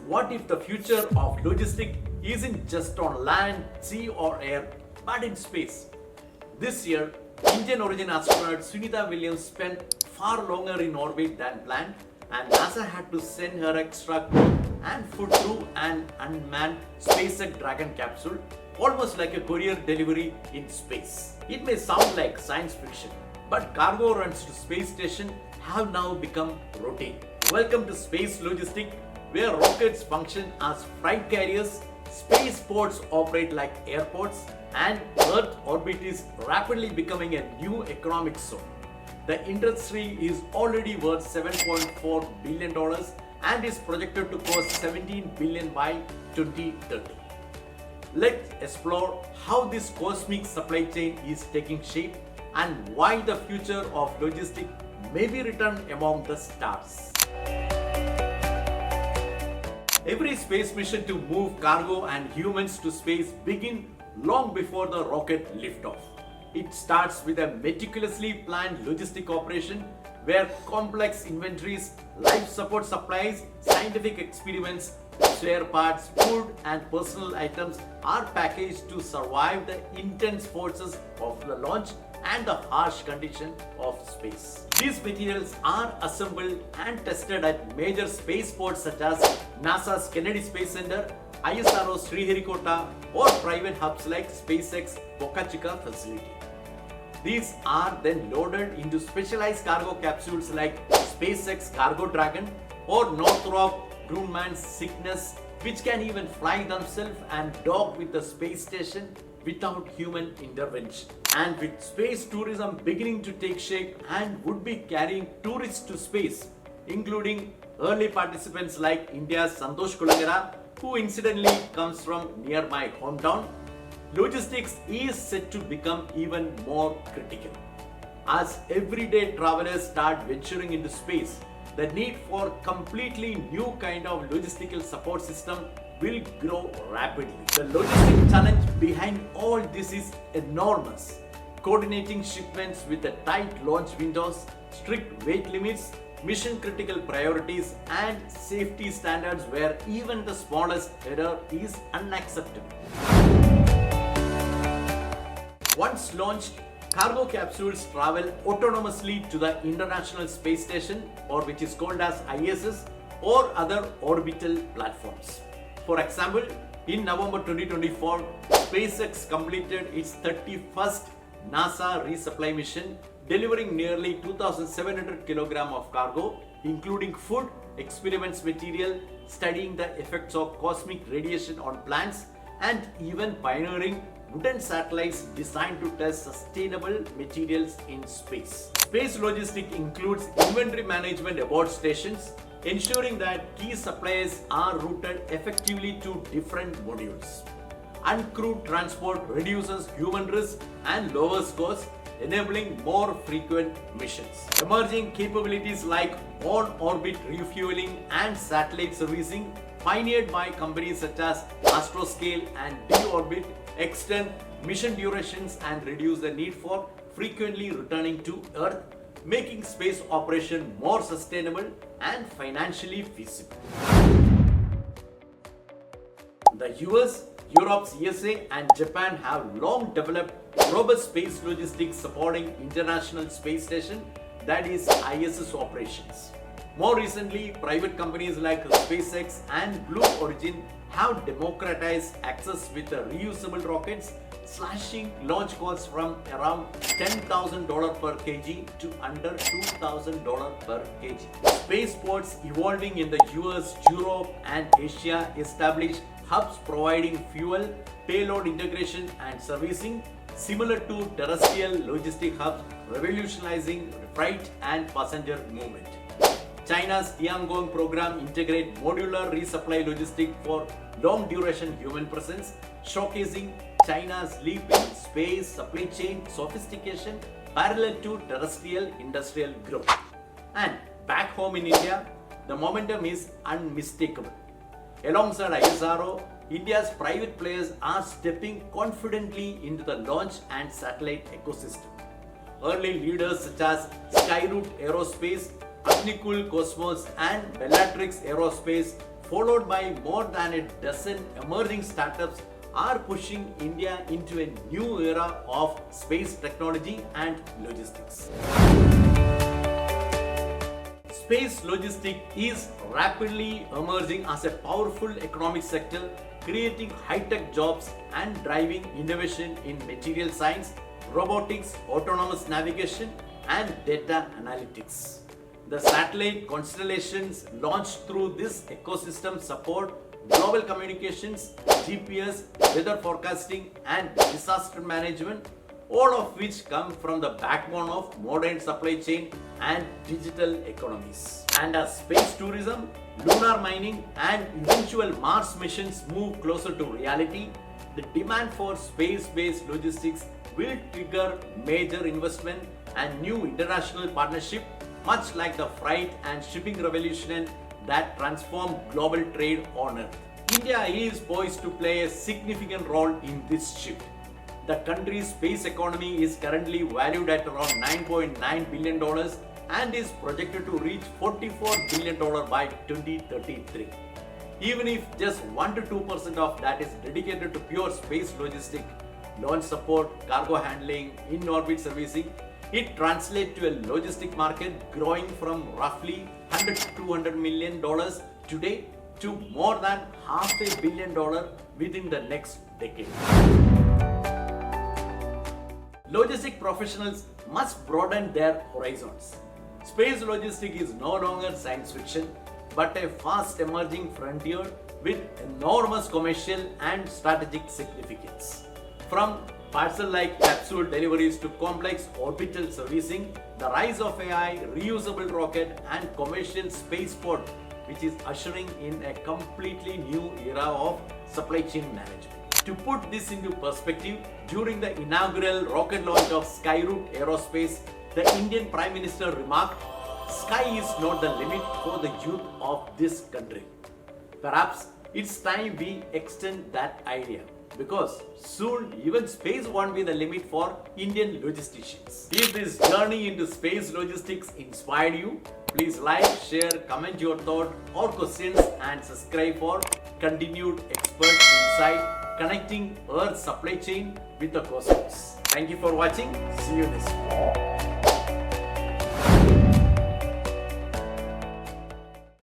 what if the future of logistics isn't just on land, sea or air, but in space? This year, Indian origin astronaut Sunita Williams spent far longer in orbit than planned, and NASA had to send her extra clothes and food through an unmanned SpaceX Dragon capsule, almost like a courier delivery in space. It may sound like science fiction, but cargo runs to space station have now become routine. Welcome to Space Logistics, where rockets function as freight carriers, spaceports operate like airports, and Earth orbit is rapidly becoming a new economic zone. The industry is already worth $7.4 billion and is projected to cost $17 billion by 2030. Let's explore how this cosmic supply chain is taking shape and why the future of logistics may be written among the stars. Every space mission to move cargo and humans to space begins long before the rocket liftoff. It starts with a meticulously planned logistic operation where complex inventories, life support supplies, scientific experiments, spare parts, food and personal items are packaged to survive the intense forces of the launch and the harsh condition of space. These materials are assembled and tested at major spaceports such as NASA's Kennedy Space Center, ISRO's Sriharikota, or private hubs like SpaceX Boca Chica facility. These are then loaded into specialized cargo capsules like SpaceX Cargo Dragon or Northrop Grumman's Cygnus, which can even fly themselves and dock with the space station without human intervention. And with space tourism beginning to take shape and would be carrying tourists to space, including early participants like India's Santosh Kulagara, who incidentally comes from near my hometown, logistics is set to become even more critical. As everyday travelers start venturing into space, the need for completely new kind of logistical support system will grow rapidly. The logistic challenge behind all this is enormous. Coordinating shipments with the tight launch windows, strict weight limits, mission critical priorities and safety standards where even the smallest error is unacceptable. Once launched, cargo capsules travel autonomously to the International Space Station, or which is called as ISS, or other orbital platforms. For example, in November 2024, SpaceX completed its 31st NASA resupply mission, delivering nearly 2,700 kilograms of cargo, including food, experiments material, studying the effects of cosmic radiation on plants, and even pioneering wooden satellites designed to test sustainable materials in space. Space logistics includes inventory management aboard stations, ensuring that key supplies are routed effectively to different modules. Uncrewed transport reduces human risk and lowers costs, enabling more frequent missions. Emerging capabilities like on-orbit refueling and satellite servicing, pioneered by companies such as Astroscale and D-Orbit, extend mission durations and reduce the need for frequently returning to Earth, making space operation more sustainable and financially feasible. The US, Europe's USA and Japan have long developed robust space logistics supporting International Space Station, that is ISS operations. More recently, private companies like SpaceX and Blue Origin have democratized access with the reusable rockets, slashing launch costs from around $10,000 per kg to under $2,000 per kg. Spaceports evolving in the US, Europe and Asia established hubs providing fuel, payload integration and servicing, similar to terrestrial logistic hubs, revolutionizing freight and passenger movement. China's Tiangong program integrates modular resupply logistics for long-duration human presence, showcasing China's leap in space supply chain sophistication parallel to terrestrial industrial growth. And back home in India, the momentum is unmistakable. Alongside ISRO, India's private players are stepping confidently into the launch and satellite ecosystem. Early leaders such as Skyroot Aerospace, Agnikul Cosmos and Bellatrix Aerospace followed by more than a dozen emerging startups, are pushing India into a new era of space technology and logistics. Space logistics is rapidly emerging as a powerful economic sector, creating high-tech jobs and driving innovation in material science, robotics, autonomous navigation, and data analytics. The satellite constellations launched through this ecosystem support global communications, GPS, weather forecasting, and disaster management, all of which come from the backbone of modern supply chain and digital economies. And as space tourism, lunar mining, and eventual Mars missions move closer to reality, the demand for space-based logistics will trigger major investment and new international partnership, much like the freight and shipping revolution that transformed global trade on Earth. India is poised to play a significant role in this shift. The country's space economy is currently valued at around $9.9 billion and is projected to reach $44 billion by 2033. Even if just 1 to 2% of that is dedicated to pure space logistics, launch support, cargo handling, in-orbit servicing, it translates to a logistic market growing from roughly $100 to $200 million today to more than $500 million within the next decade. Logistic professionals must broaden their horizons. Space logistics is no longer science fiction, but a fast emerging frontier with enormous commercial and strategic significance. From parcel-like capsule deliveries to complex orbital servicing, the rise of AI, reusable rocket, and commercial spaceport, which is ushering in a completely new era of supply chain management. To put this into perspective, during the inaugural rocket launch of Skyroot Aerospace, the Indian Prime Minister remarked, "Sky is not the limit for the youth of this country." Perhaps it's time we extend that idea, because soon even space won't be the limit for Indian logisticians. If this journey into space logistics inspired you, please like, share, comment your thought or questions, and subscribe for continued expert insight connecting Earth's supply chain with the cosmos. Thank you for watching. See you next time.